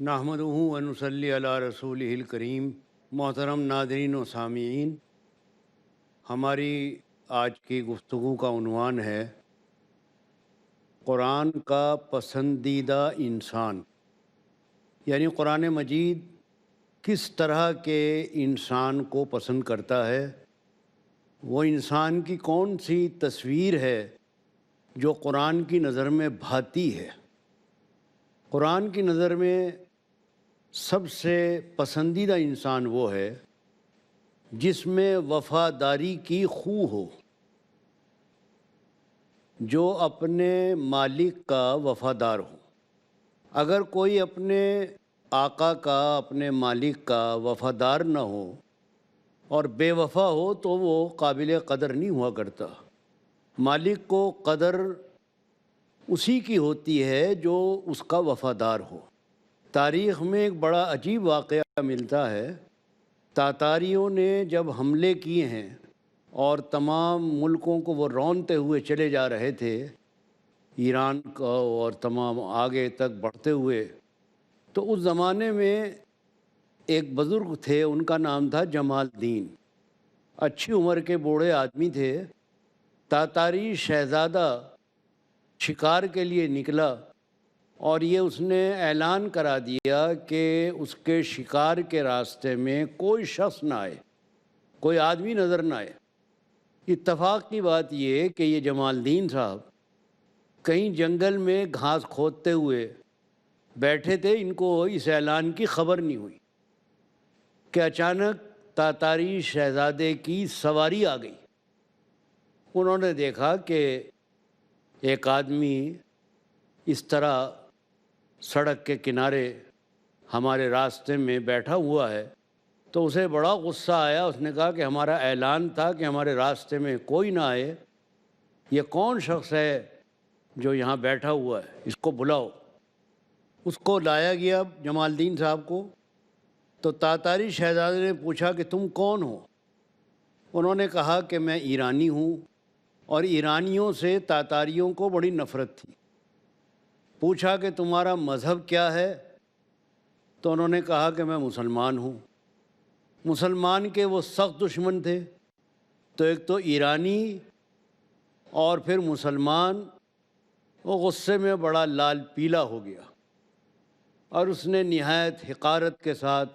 نحمدہ و نصلی علی رسولہ الکریم۔ محترم ناظرین و سامعین، ہماری آج کی گفتگو کا عنوان ہے قرآن کا پسندیدہ انسان، یعنی قرآن مجید کس طرح کے انسان کو پسند کرتا ہے، وہ انسان کی کون سی تصویر ہے جو قرآن کی نظر میں بھاتی ہے۔ قرآن کی نظر میں سب سے پسندیدہ انسان وہ ہے جس میں وفاداری کی خو ہو، جو اپنے مالک کا وفادار ہو۔ اگر کوئی اپنے آقا کا، اپنے مالک کا وفادار نہ ہو اور بے وفا ہو تو وہ قابل قدر نہیں ہوا کرتا۔ مالک کو قدر اسی کی ہوتی ہے جو اس کا وفادار ہو۔ تاریخ میں ایک بڑا عجیب واقعہ ملتا ہے۔ تاتاریوں نے جب حملے کیے ہیں اور تمام ملکوں کو وہ رونتے ہوئے چلے جا رہے تھے، ایران کا اور تمام آگے تک بڑھتے ہوئے، تو اس زمانے میں ایک بزرگ تھے، ان کا نام تھا جمال الدین۔ اچھی عمر کے بوڑھے آدمی تھے۔ تاتاری شہزادہ شکار کے لیے نکلا اور یہ اس نے اعلان کرا دیا کہ اس کے شکار کے راستے میں کوئی شخص نہ آئے، کوئی آدمی نظر نہ آئے۔ اتفاق کی بات یہ کہ یہ جمال الدین صاحب کہیں جنگل میں گھاس کھودتے ہوئے بیٹھے تھے، ان کو اس اعلان کی خبر نہیں ہوئی کہ اچانک تاتاری شہزادے کی سواری آ گئی۔ انہوں نے دیکھا کہ ایک آدمی اس طرح سڑک کے کنارے ہمارے راستے میں بیٹھا ہوا ہے، تو اسے بڑا غصہ آیا۔ اس نے کہا کہ ہمارا اعلان تھا کہ ہمارے راستے میں کوئی نہ آئے، یہ کون شخص ہے جو یہاں بیٹھا ہوا ہے، اس کو بلاؤ۔ اس کو لایا گیا جمال الدین صاحب کو، تو تاتاری شہزادے نے پوچھا کہ تم کون ہو؟ انہوں نے کہا کہ میں ایرانی ہوں، اور ایرانیوں سے تاتاریوں کو بڑی نفرت تھی۔ پوچھا کہ تمہارا مذہب کیا ہے؟ تو انہوں نے کہا کہ میں مسلمان ہوں۔ مسلمان کے وہ سخت دشمن تھے، تو ایک تو ایرانی اور پھر مسلمان، وہ غصے میں بڑا لال پیلا ہو گیا، اور اس نے نہایت حقارت کے ساتھ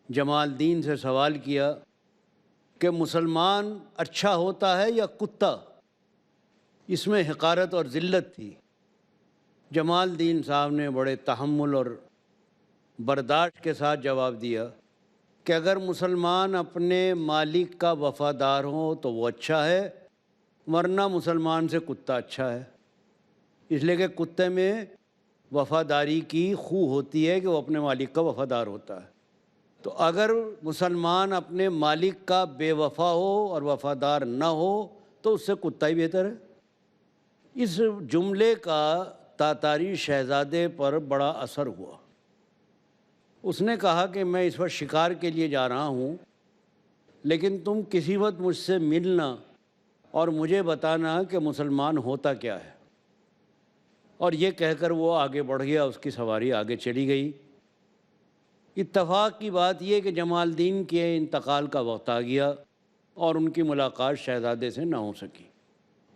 جمال الدین سے سوال کیا کہ مسلمان اچھا ہوتا ہے یا کتا؟ اس میں حقارت اور ذلت تھی۔ جمال الدین صاحب نے بڑے تحمل اور برداشت کے ساتھ جواب دیا کہ اگر مسلمان اپنے مالک کا وفادار ہو تو وہ اچھا ہے، ورنہ مسلمان سے کتا اچھا ہے، اس لیے کہ کتے میں وفاداری کی خو ہوتی ہے کہ وہ اپنے مالک کا وفادار ہوتا ہے۔ تو اگر مسلمان اپنے مالک کا بے وفا ہو اور وفادار نہ ہو تو اس سے کتا ہی بہتر ہے۔ اس جملے کا تاتاری شہزادے پر بڑا اثر ہوا۔ اس نے کہا کہ میں اس وقت شکار کے لیے جا رہا ہوں، لیکن تم کسی وقت مجھ سے ملنا اور مجھے بتانا کہ مسلمان ہوتا کیا ہے۔ اور یہ کہہ کر وہ آگے بڑھ گیا، اس کی سواری آگے چلی گئی۔ اتفاق کی بات یہ کہ جمال الدین کے انتقال کا وقت آ گیا اور ان کی ملاقات شہزادے سے نہ ہو سکی۔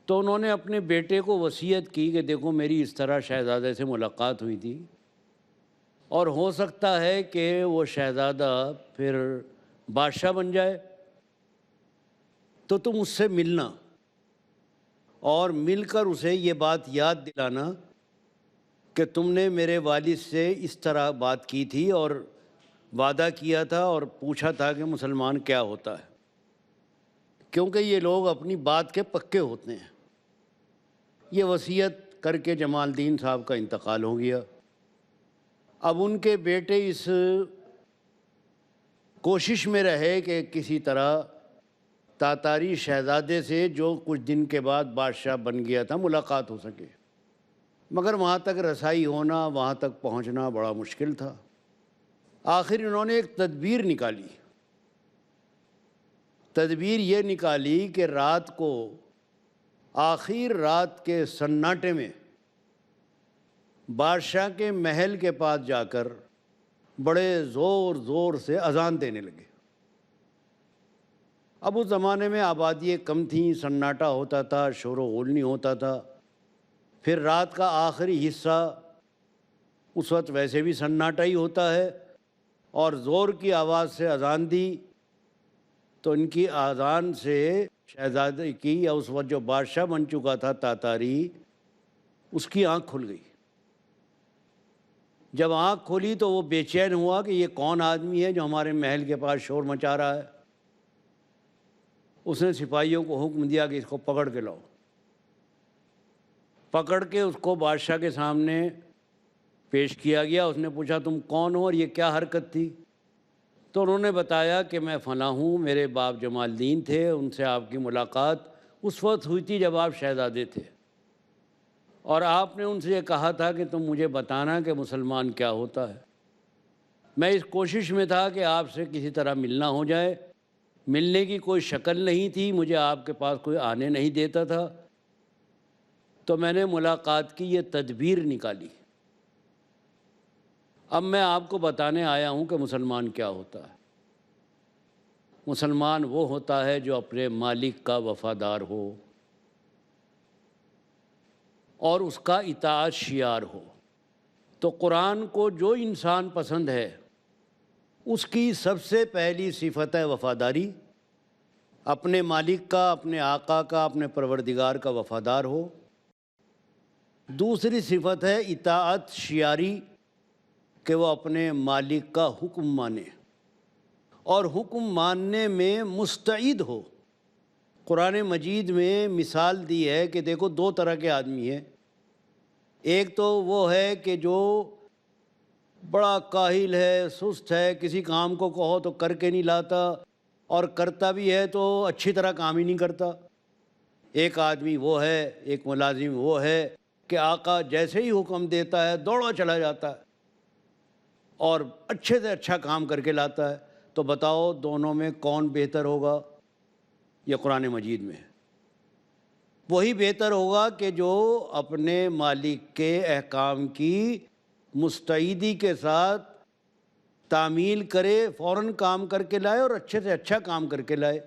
تو انہوں نے اپنے بیٹے کو وصیت کی کہ دیکھو میری اس طرح شہزادے سے ملاقات ہوئی تھی، اور ہو سکتا ہے کہ وہ شہزادہ پھر بادشاہ بن جائے، تو تم اس سے ملنا اور مل کر اسے یہ بات یاد دلانا کہ تم نے میرے والد سے اس طرح بات کی تھی اور وعدہ کیا تھا اور پوچھا تھا کہ مسلمان کیا ہوتا ہے، کیونکہ یہ لوگ اپنی بات کے پکے ہوتے ہیں۔ یہ وصیت کر کے جمال الدین صاحب کا انتقال ہو گیا۔ اب ان کے بیٹے اس کوشش میں رہے کہ کسی طرح تاتاری شہزادے سے جو کچھ دن کے بعد بادشاہ بن گیا تھا ملاقات ہو سکے، مگر وہاں تک رسائی ہونا، وہاں تک پہنچنا بڑا مشکل تھا۔ آخر انہوں نے ایک تدبیر نکالی۔ تدبیر یہ نکالی کہ رات کو، آخر رات کے سناٹے میں، بادشاہ کے محل کے پاس جا کر بڑے زور زور سے اذان دینے لگے۔ اب اس زمانے میں آبادیاں کم تھیں، سناٹا ہوتا تھا، شور و غل نہیں ہوتا تھا۔ پھر رات کا آخری حصہ، اس وقت ویسے بھی سناٹا ہی ہوتا ہے، اور زور کی آواز سے اذان دی تو ان کی اذان سے شہزادے کی، یا اس وقت جو بادشاہ بن چکا تھا تاتاری، اس کی آنکھ کھل گئی۔ جب آنکھ کھولی تو وہ بے چین ہوا کہ یہ کون آدمی ہے جو ہمارے محل کے پاس شور مچا رہا ہے۔ اس نے سپاہیوں کو حکم دیا کہ اس کو پکڑ کے لاؤ۔ پکڑ کے اس کو بادشاہ کے سامنے پیش کیا گیا۔ اس نے پوچھا تم کون ہو اور یہ کیا حرکت تھی؟ تو انہوں نے بتایا کہ میں فلاں ہوں، میرے باپ جمال الدین تھے، ان سے آپ کی ملاقات اس وقت ہوئی تھی جب آپ شہزادے تھے، اور آپ نے ان سے یہ کہا تھا کہ تم مجھے بتانا کہ مسلمان کیا ہوتا ہے۔ میں اس کوشش میں تھا کہ آپ سے کسی طرح ملنا ہو جائے، ملنے کی کوئی شکل نہیں تھی، مجھے آپ کے پاس کوئی آنے نہیں دیتا تھا، تو میں نے ملاقات کی یہ تدبیر نکالی۔ اب میں آپ کو بتانے آیا ہوں کہ مسلمان کیا ہوتا ہے۔ مسلمان وہ ہوتا ہے جو اپنے مالک کا وفادار ہو اور اس کا اطاعت شیار ہو۔ تو قرآن کو جو انسان پسند ہے اس کی سب سے پہلی صفت ہے وفاداری، اپنے مالک کا، اپنے آقا کا، اپنے پروردگار کا وفادار ہو۔ دوسری صفت ہے اطاعت شیاری، کہ وہ اپنے مالک کا حکم مانے اور حکم ماننے میں مستعد ہو۔ قرآن مجید میں مثال دی ہے کہ دیکھو دو طرح کے آدمی ہیں۔ ایک تو وہ ہے کہ جو بڑا کاہل ہے، سست ہے، کسی کام کو کہو تو کر کے نہیں لاتا، اور کرتا بھی ہے تو اچھی طرح کام ہی نہیں کرتا۔ ایک آدمی وہ ہے، ایک ملازم وہ ہے کہ آقا جیسے ہی حکم دیتا ہے دوڑا چلا جاتا ہے اور اچھے سے اچھا کام کر کے لاتا ہے۔ تو بتاؤ دونوں میں کون بہتر ہوگا؟ یہ قرآن مجید میں ہے۔ وہی بہتر ہوگا کہ جو اپنے مالک کے احکام کی مستعدی کے ساتھ تعمیل کرے، فوراً کام کر کے لائے اور اچھے سے اچھا کام کر کے لائے۔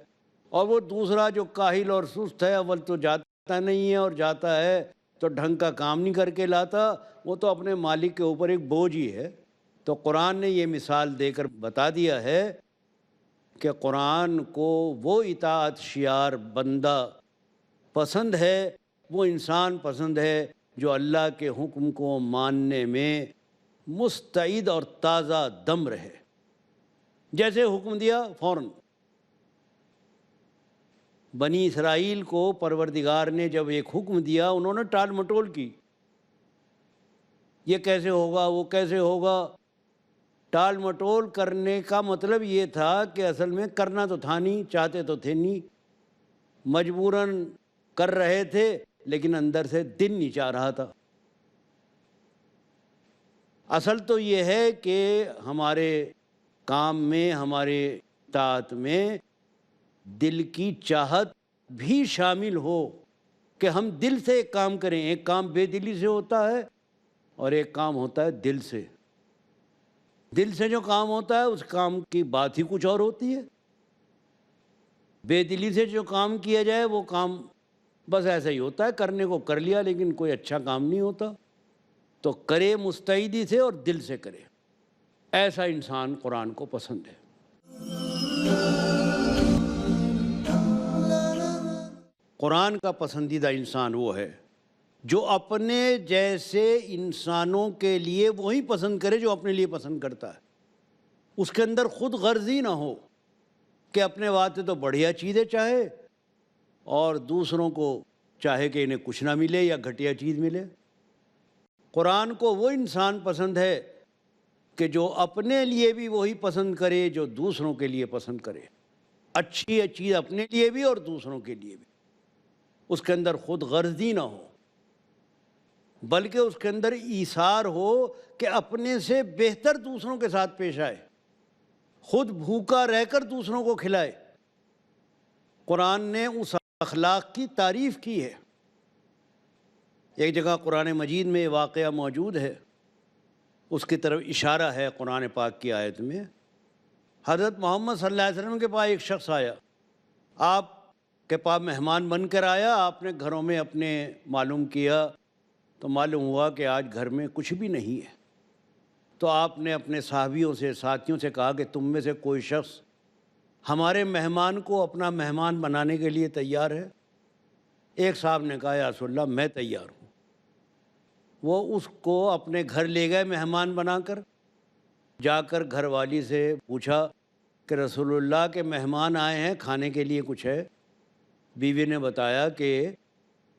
اور وہ دوسرا جو کاہل اور سست ہے، اول تو جاتا نہیں ہے، اور جاتا ہے تو ڈھنگ کا کام نہیں کر کے لاتا، وہ تو اپنے مالک کے اوپر ایک بوجھ ہی ہے۔ تو قرآن نے یہ مثال دے کر بتا دیا ہے کہ قرآن کو وہ اطاعت شیار بندہ پسند ہے، وہ انسان پسند ہے جو اللہ کے حکم کو ماننے میں مستعد اور تازہ دم رہے۔ جیسے حکم دیا فوراً۔ بنی اسرائیل کو پروردگار نے جب ایک حکم دیا، انہوں نے ٹال مٹول کی، یہ کیسے ہوگا، وہ کیسے ہوگا۔ ٹال مٹول کرنے کا مطلب یہ تھا کہ اصل میں کرنا تو تھا نہیں، چاہتے تو تھے نہیں، مجبوراً کر رہے تھے، لیکن اندر سے دل نہیں چاہ رہا تھا۔ اصل تو یہ ہے کہ ہمارے کام میں، ہمارے اطاعت میں دل کی چاہت بھی شامل ہو، کہ ہم دل سے ایک کام کریں۔ ایک کام بے دلی سے ہوتا ہے اور ایک کام ہوتا ہے دل سے۔ دل سے جو کام ہوتا ہے اس کام کی بات ہی کچھ اور ہوتی ہے۔ بے دلی سے جو کام کیا جائے وہ کام بس ایسا ہی ہوتا ہے، کرنے کو کر لیا لیکن کوئی اچھا کام نہیں ہوتا۔ تو کرے مستعدی سے اور دل سے کرے، ایسا انسان قرآن کو پسند ہے۔ قرآن کا پسندیدہ انسان وہ ہے جو اپنے جیسے انسانوں کے لیے وہی پسند کرے جو اپنے لیے پسند کرتا ہے۔ اس کے اندر خود غرضی نہ ہو کہ اپنے واسطے تو بڑھیا چیزیں چاہے اور دوسروں کو چاہے کہ انہیں کچھ نہ ملے یا گھٹیا چیز ملے۔ قرآن کو وہ انسان پسند ہے کہ جو اپنے لیے بھی وہی پسند کرے جو دوسروں کے لیے پسند کرے، اچھی چیز اپنے لیے بھی اور دوسروں کے لیے بھی۔ اس کے اندر خود غرضی نہ ہو، بلکہ اس کے اندر ایثار ہو کہ اپنے سے بہتر دوسروں کے ساتھ پیش آئے، خود بھوکا رہ کر دوسروں کو کھلائے۔ قرآن نے اس اخلاق کی تعریف کی ہے۔ ایک جگہ قرآن مجید میں واقعہ موجود ہے، اس کی طرف اشارہ ہے قرآن پاک کی آیت میں۔ حضرت محمد صلی اللہ علیہ وسلم کے پاس ایک شخص آیا، آپ کے پاس مہمان بن کر آیا، آپ نے گھروں میں اپنے معلوم کیا تو معلوم ہوا کہ آج گھر میں کچھ بھی نہیں ہے۔ تو آپ نے اپنے صحابیوں سے، ساتھیوں سے کہا کہ تم میں سے کوئی شخص ہمارے مہمان کو اپنا مہمان بنانے کے لیے تیار ہے؟ ایک صاحب نے کہا یا رسول اللہ میں تیار ہوں۔ وہ اس کو اپنے گھر لے گئے مہمان بنا کر، جا کر گھر والی سے پوچھا کہ رسول اللہ کے مہمان آئے ہیں، کھانے کے لیے کچھ ہے؟ بیوی نے بتایا کہ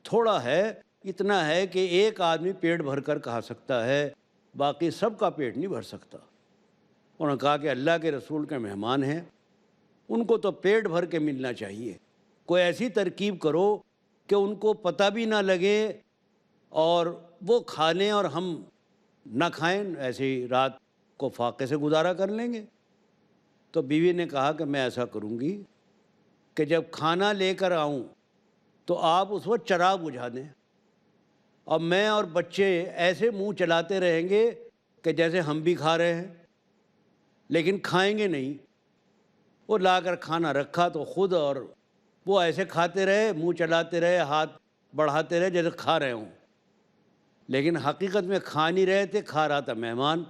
تھوڑا ہے، اتنا ہے کہ ایک آدمی پیٹ بھر کر کھا سکتا ہے، باقی سب کا پیٹ نہیں بھر سکتا۔ انہوں نے کہا کہ اللہ کے رسول کے مہمان ہیں، ان کو تو پیٹ بھر کے ملنا چاہیے، کوئی ایسی ترکیب کرو کہ ان کو پتہ بھی نہ لگے اور وہ کھا لیں اور ہم نہ کھائیں، ایسے ہی رات کو فاقے سے گزارا کر لیں گے۔ تو بیوی نے کہا کہ میں ایسا کروں گی کہ جب کھانا لے کر آؤں تو آپ اس وقت چراغ بجھا دیں، اور میں اور بچے ایسے منہ چلاتے رہیں گے کہ جیسے ہم بھی کھا رہے ہیں، لیکن کھائیں گے نہیں۔ وہ لا کر کھانا رکھا تو خود اور وہ ایسے کھاتے رہے، منہ چلاتے رہے، ہاتھ بڑھاتے رہے جیسے کھا رہے ہوں، لیکن حقیقت میں کھا نہیں رہے تھے، کھا رہا تھا مہمان۔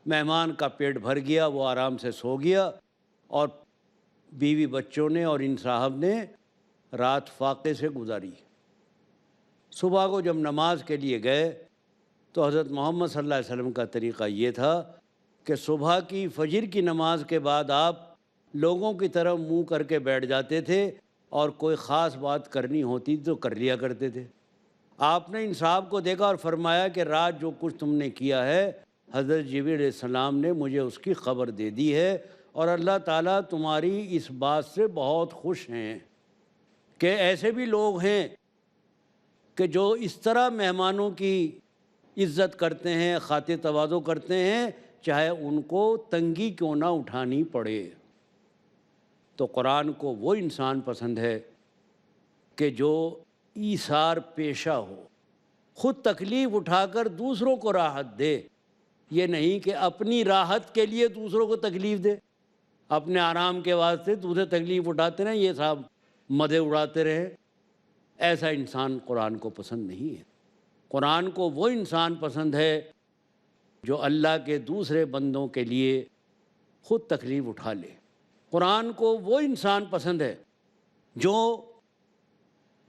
مہمان کا پیٹ بھر گیا، وہ آرام سے سو گیا، اور بیوی بچوں نے اور ان صاحب نے رات فاقے سے گزاری۔ صبح کو جب نماز کے لیے گئے تو حضرت محمد صلی اللہ علیہ وسلم کا طریقہ یہ تھا کہ صبح کی فجر کی نماز کے بعد آپ لوگوں کی طرف منہ کر کے بیٹھ جاتے تھے، اور کوئی خاص بات کرنی ہوتی تو کر لیا کرتے تھے۔ آپ نے ان صاحب کو دیکھا اور فرمایا کہ رات جو کچھ تم نے کیا ہے، حضرت جبریل علیہ السلام نے مجھے اس کی خبر دے دی ہے، اور اللہ تعالیٰ تمہاری اس بات سے بہت خوش ہیں کہ ایسے بھی لوگ ہیں کہ جو اس طرح مہمانوں کی عزت کرتے ہیں، خاطر تواضع کرتے ہیں، چاہے ان کو تنگی کیوں نہ اٹھانی پڑے۔ تو قرآن کو وہ انسان پسند ہے کہ جو ایثار پیشہ ہو، خود تکلیف اٹھا کر دوسروں کو راحت دے، یہ نہیں کہ اپنی راحت کے لیے دوسروں کو تکلیف دے، اپنے آرام کے واسطے دوسرے تکلیف اٹھاتے رہیں، یہ صاحب مدے اڑاتے رہے۔ ایسا انسان قرآن کو پسند نہیں ہے۔ قرآن کو وہ انسان پسند ہے جو اللہ کے دوسرے بندوں کے لیے خود تکلیف اٹھا لے۔ قرآن کو وہ انسان پسند ہے جو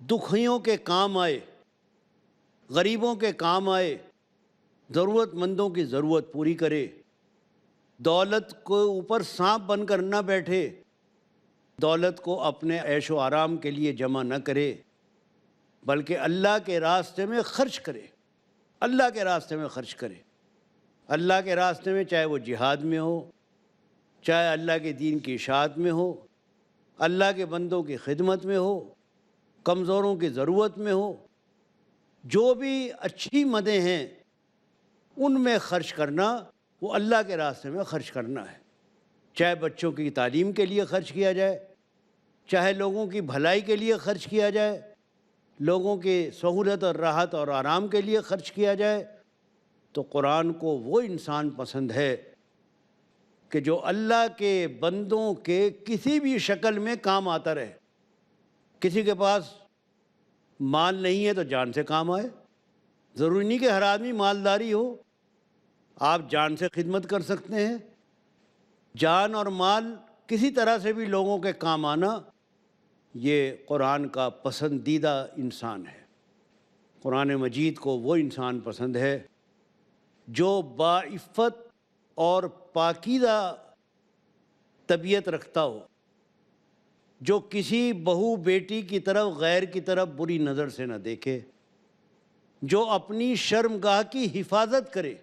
دکھیوں کے کام آئے، غریبوں کے کام آئے، ضرورت مندوں کی ضرورت پوری کرے، دولت کو اوپر سانپ بن کر نہ بیٹھے، دولت کو اپنے عیش و آرام کے لیے جمع نہ کرے، بلکہ اللہ کے راستے میں خرچ کرے، اللہ کے راستے میں خرچ کرے۔ اللہ کے راستے میں چاہے وہ جہاد میں ہو، چاہے اللہ کے دین کی اشاعت میں ہو، اللہ کے بندوں کی خدمت میں ہو، کمزوروں کی ضرورت میں ہو، جو بھی اچھی مدیں ہیں ان میں خرچ کرنا، وہ اللہ کے راستے میں خرچ کرنا ہے۔ چاہے بچوں کی تعلیم کے لیے خرچ کیا جائے، چاہے لوگوں کی بھلائی کے لیے خرچ کیا جائے، لوگوں کی سہولت اور راحت اور آرام کے لیے خرچ کیا جائے، تو قرآن کو وہ انسان پسند ہے کہ جو اللہ کے بندوں کے کسی بھی شکل میں کام آتا رہے۔ کسی کے پاس مال نہیں ہے تو جان سے کام آئے، ضروری نہیں کہ ہر آدمی مالداری ہو، آپ جان سے خدمت کر سکتے ہیں۔ جان اور مال کسی طرح سے بھی لوگوں کے کام آنا، یہ قرآن کا پسندیدہ انسان ہے۔ قرآن مجید کو وہ انسان پسند ہے جو باعفت اور پاکیزہ طبیعت رکھتا ہو، جو کسی بہو بیٹی کی طرف، غیر کی طرف بری نظر سے نہ دیکھے، جو اپنی شرمگاہ کی حفاظت کرے۔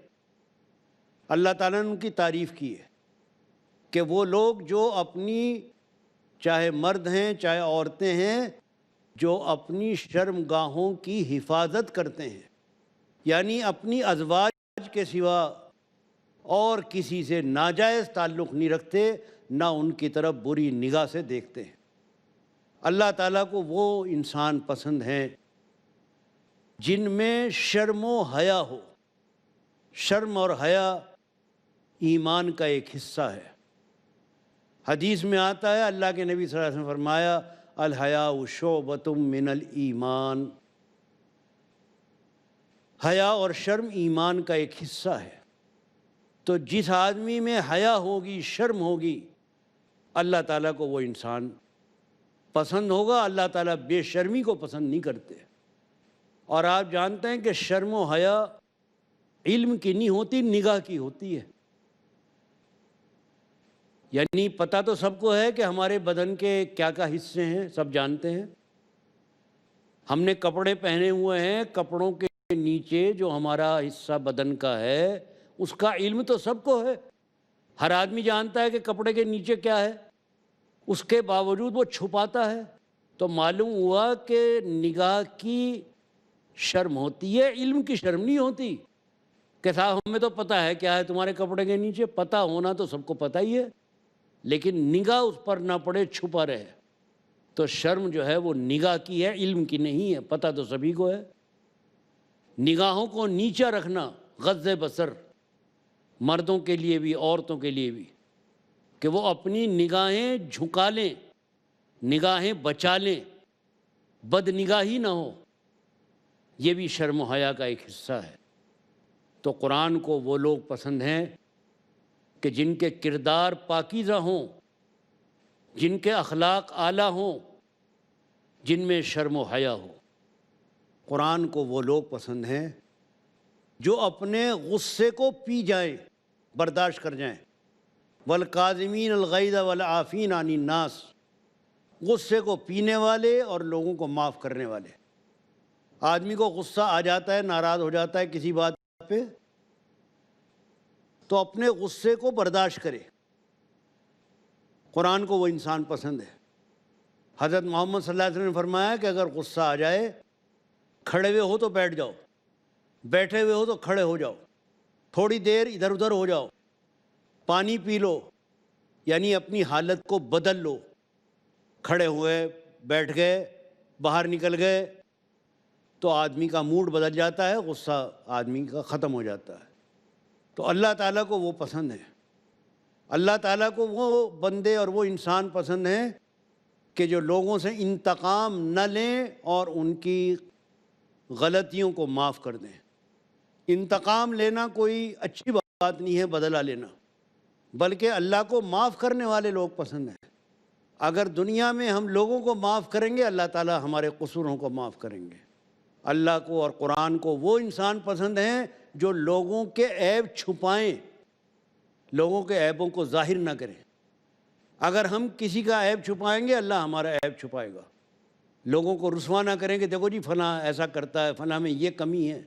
اللہ تعالیٰ نے ان کی تعریف کی ہے کہ وہ لوگ جو اپنی، چاہے مرد ہیں چاہے عورتیں ہیں، جو اپنی شرمگاہوں کی حفاظت کرتے ہیں، یعنی اپنی ازواج کے سوا اور کسی سے ناجائز تعلق نہیں رکھتے، نہ ان کی طرف بری نگاہ سے دیکھتے ہیں۔ اللہ تعالیٰ کو وہ انسان پسند ہیں جن میں شرم و حیا ہو۔ شرم اور حیا ایمان کا ایک حصہ ہے۔ حدیث میں آتا ہے، اللہ کے نبی صلی اللہ علیہ وسلم نے فرمایا الحیاء شعبۃ من الایمان، حیا اور شرم ایمان کا ایک حصہ ہے۔ تو جس آدمی میں حیا ہوگی، شرم ہوگی، اللہ تعالیٰ کو وہ انسان پسند ہوگا۔ اللہ تعالیٰ بے شرمی کو پسند نہیں کرتے۔ اور آپ جانتے ہیں کہ شرم و حیا علم کی نہیں ہوتی، نگاہ کی ہوتی ہے۔ یعنی پتہ تو سب کو ہے کہ ہمارے بدن کے کیا کیا حصے ہیں، سب جانتے ہیں۔ ہم نے کپڑے پہنے ہوئے ہیں، کپڑوں کے نیچے جو ہمارا حصہ بدن کا ہے اس کا علم تو سب کو ہے۔ ہر آدمی جانتا ہے کہ کپڑے کے نیچے کیا ہے، اس کے باوجود وہ چھپاتا ہے۔ تو معلوم ہوا کہ نگاہ کی شرم ہوتی ہے، علم کی شرم نہیں ہوتی کہ صاحب ہمیں تو پتہ ہے کیا ہے تمہارے کپڑے کے نیچے۔ پتہ ہونا تو سب کو پتہ ہی ہے، لیکن نگاہ اس پر نہ پڑے، چھپا رہے۔ تو شرم جو ہے وہ نگاہ کی ہے، علم کی نہیں ہے۔ پتہ تو سبھی کو ہے۔ نگاہوں کو نیچا رکھنا، غض بصر، مردوں کے لیے بھی عورتوں کے لیے بھی، کہ وہ اپنی نگاہیں جھکا لیں، نگاہیں بچا لیں، بد نگاہی نہ ہو۔ یہ بھی شرم و حیا کا ایک حصہ ہے۔ تو قرآن کو وہ لوگ پسند ہیں کہ جن کے کردار پاکیزہ ہوں، جن کے اخلاق اعلیٰ ہوں، جن میں شرم و حیا ہو۔ قرآن کو وہ لوگ پسند ہیں جو اپنے غصے کو پی جائیں، برداشت کر جائیں۔ والکاظمین الغیظ والعافین عن الناس، غصے کو پینے والے اور لوگوں کو معاف کرنے والے۔ آدمی کو غصہ آ جاتا ہے، ناراض ہو جاتا ہے کسی بات پہ، تو اپنے غصے کو برداشت کرے۔ قرآن کو وہ انسان پسند ہے۔ حضرت محمد صلی اللہ علیہ وسلم نے فرمایا کہ اگر غصہ آ جائے، کھڑے ہوئے ہو تو بیٹھ جاؤ، بیٹھے ہوئے ہو تو کھڑے ہو جاؤ، تھوڑی دیر ادھر ادھر ہو جاؤ، پانی پی لو، یعنی اپنی حالت کو بدل لو۔ کھڑے ہوئے، بیٹھ گئے، باہر نکل گئے تو آدمی کا موڈ بدل جاتا ہے، غصہ آدمی کا ختم ہو جاتا ہے۔ تو اللہ تعالیٰ کو وہ پسند ہے۔ اللہ تعالیٰ کو وہ بندے اور وہ انسان پسند ہیں کہ جو لوگوں سے انتقام نہ لیں اور ان کی غلطیوں کو معاف کر دیں۔ انتقام لینا کوئی اچھی بات نہیں ہے، بدلہ لینا، بلکہ اللہ کو معاف کرنے والے لوگ پسند ہیں۔ اگر دنیا میں ہم لوگوں کو معاف کریں گے، اللہ تعالیٰ ہمارے قصوروں کو معاف کریں گے۔ اللہ کو اور قرآن کو وہ انسان پسند ہیں جو لوگوں کے عیب چھپائیں، لوگوں کے عیبوں کو ظاہر نہ کریں۔ اگر ہم کسی کا عیب چھپائیں گے، اللہ ہمارا عیب چھپائے گا۔ لوگوں کو رسوا نہ کریں کہ دیکھو جی فلاں ایسا کرتا ہے، فلاں میں یہ کمی ہے۔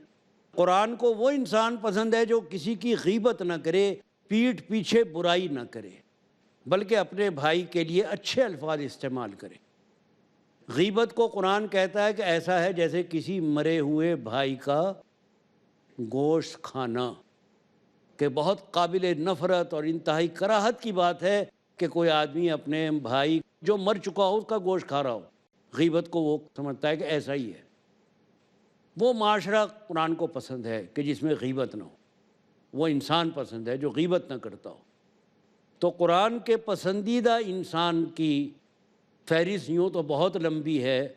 قرآن کو وہ انسان پسند ہے جو کسی کی غیبت نہ کرے، پیٹھ پیچھے برائی نہ کرے، بلکہ اپنے بھائی کے لیے اچھے الفاظ استعمال کرے۔ غیبت کو قرآن کہتا ہے کہ ایسا ہے جیسے کسی مرے ہوئے بھائی کا گوشت کھانا، کہ بہت قابل نفرت اور انتہائی کراہت کی بات ہے کہ کوئی آدمی اپنے بھائی جو مر چکا ہو اس کا گوشت کھا رہا ہو۔ غیبت کو وہ سمجھتا ہے کہ ایسا ہی ہے۔ وہ معاشرہ قرآن کو پسند ہے کہ جس میں غیبت نہ ہو، وہ انسان پسند ہے جو غیبت نہ کرتا ہو۔ تو قرآن کے پسندیدہ انسان کی فہرست یوں تو بہت لمبی ہے،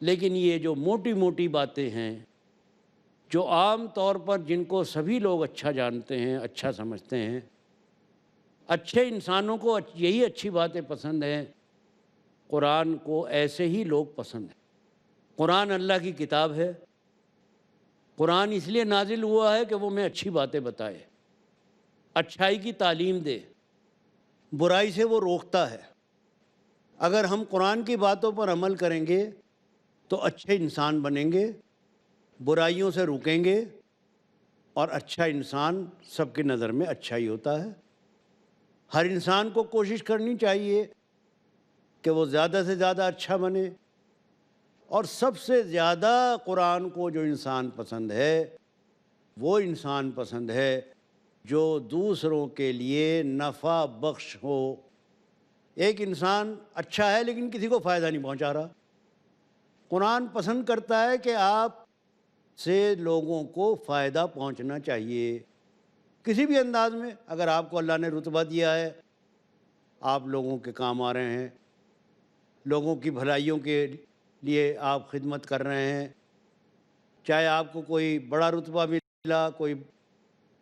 لیکن یہ جو موٹی موٹی باتیں ہیں جو عام طور پر جن کو سبھی لوگ اچھا جانتے ہیں، اچھا سمجھتے ہیں، اچھے انسانوں کو یہی اچھی باتیں پسند ہیں، قرآن کو ایسے ہی لوگ پسند ہیں۔ قرآن اللہ کی کتاب ہے۔ قرآن اس لیے نازل ہوا ہے کہ وہ ہمیں اچھی باتیں بتائے، اچھائی کی تعلیم دے، برائی سے وہ روکتا ہے۔ اگر ہم قرآن کی باتوں پر عمل کریں گے تو اچھے انسان بنیں گے، برائیوں سے رکیں گے، اور اچھا انسان سب کی نظر میں اچھا ہی ہوتا ہے۔ ہر انسان کو کوشش کرنی چاہیے کہ وہ زیادہ سے زیادہ اچھا بنے، اور سب سے زیادہ قرآن کو جو انسان پسند ہے وہ انسان پسند ہے جو دوسروں کے لیے نفع بخش ہو۔ ایک انسان اچھا ہے لیکن کسی کو فائدہ نہیں پہنچا رہا۔ قرآن پسند کرتا ہے کہ آپ سے لوگوں کو فائدہ پہنچنا چاہیے، کسی بھی انداز میں اگر آپ کو اللہ نے رتبہ دیا ہے، آپ لوگوں کے کام آ رہے ہیں، لوگوں کی بھلائیوں کے لیے آپ خدمت کر رہے ہیں، چاہے آپ کو کوئی بڑا رتبہ ملا، کوئی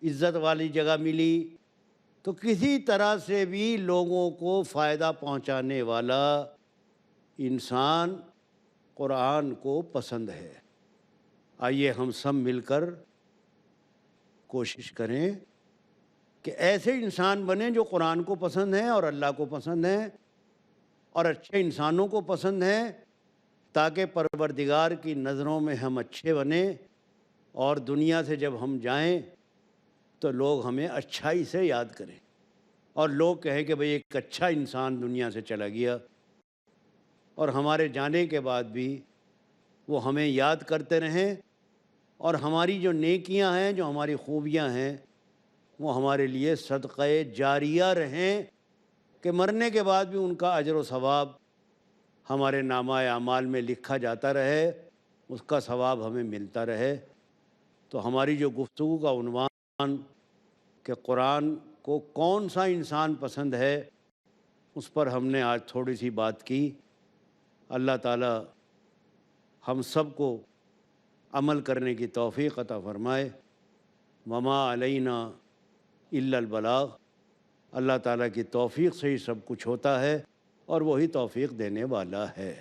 عزت والی جگہ ملی، تو کسی طرح سے بھی لوگوں کو فائدہ پہنچانے والا انسان قرآن کو پسند ہے۔ آئیے ہم سب مل کر کوشش کریں کہ ایسے انسان بنیں جو قرآن کو پسند ہیں اور اللہ کو پسند ہیں اور اچھے انسانوں کو پسند ہیں، تاکہ پروردگار کی نظروں میں ہم اچھے بنیں اور دنیا سے جب ہم جائیں تو لوگ ہمیں اچھائی سے یاد کریں اور لوگ کہیں کہ بھئی ایک اچھا انسان دنیا سے چلا گیا، اور ہمارے جانے کے بعد بھی وہ ہمیں یاد کرتے رہیں اور ہماری جو نیکیاں ہیں، جو ہماری خوبیاں ہیں، وہ ہمارے لیے صدقہ جاریہ رہیں کہ مرنے کے بعد بھی ان کا اجر و ثواب ہمارے نامہ اعمال میں لکھا جاتا رہے، اس کا ثواب ہمیں ملتا رہے۔ تو ہماری جو گفتگو کا عنوان کہ قرآن کو کون سا انسان پسند ہے، اس پر ہم نے آج تھوڑی سی بات کی۔ اللہ تعالی ہم سب کو عمل کرنے کی توفیق عطا فرمائے۔ وما علینا الا البلاغ۔ اللہ تعالیٰ کی توفیق سے ہی سب کچھ ہوتا ہے اور وہی توفیق دینے والا ہے۔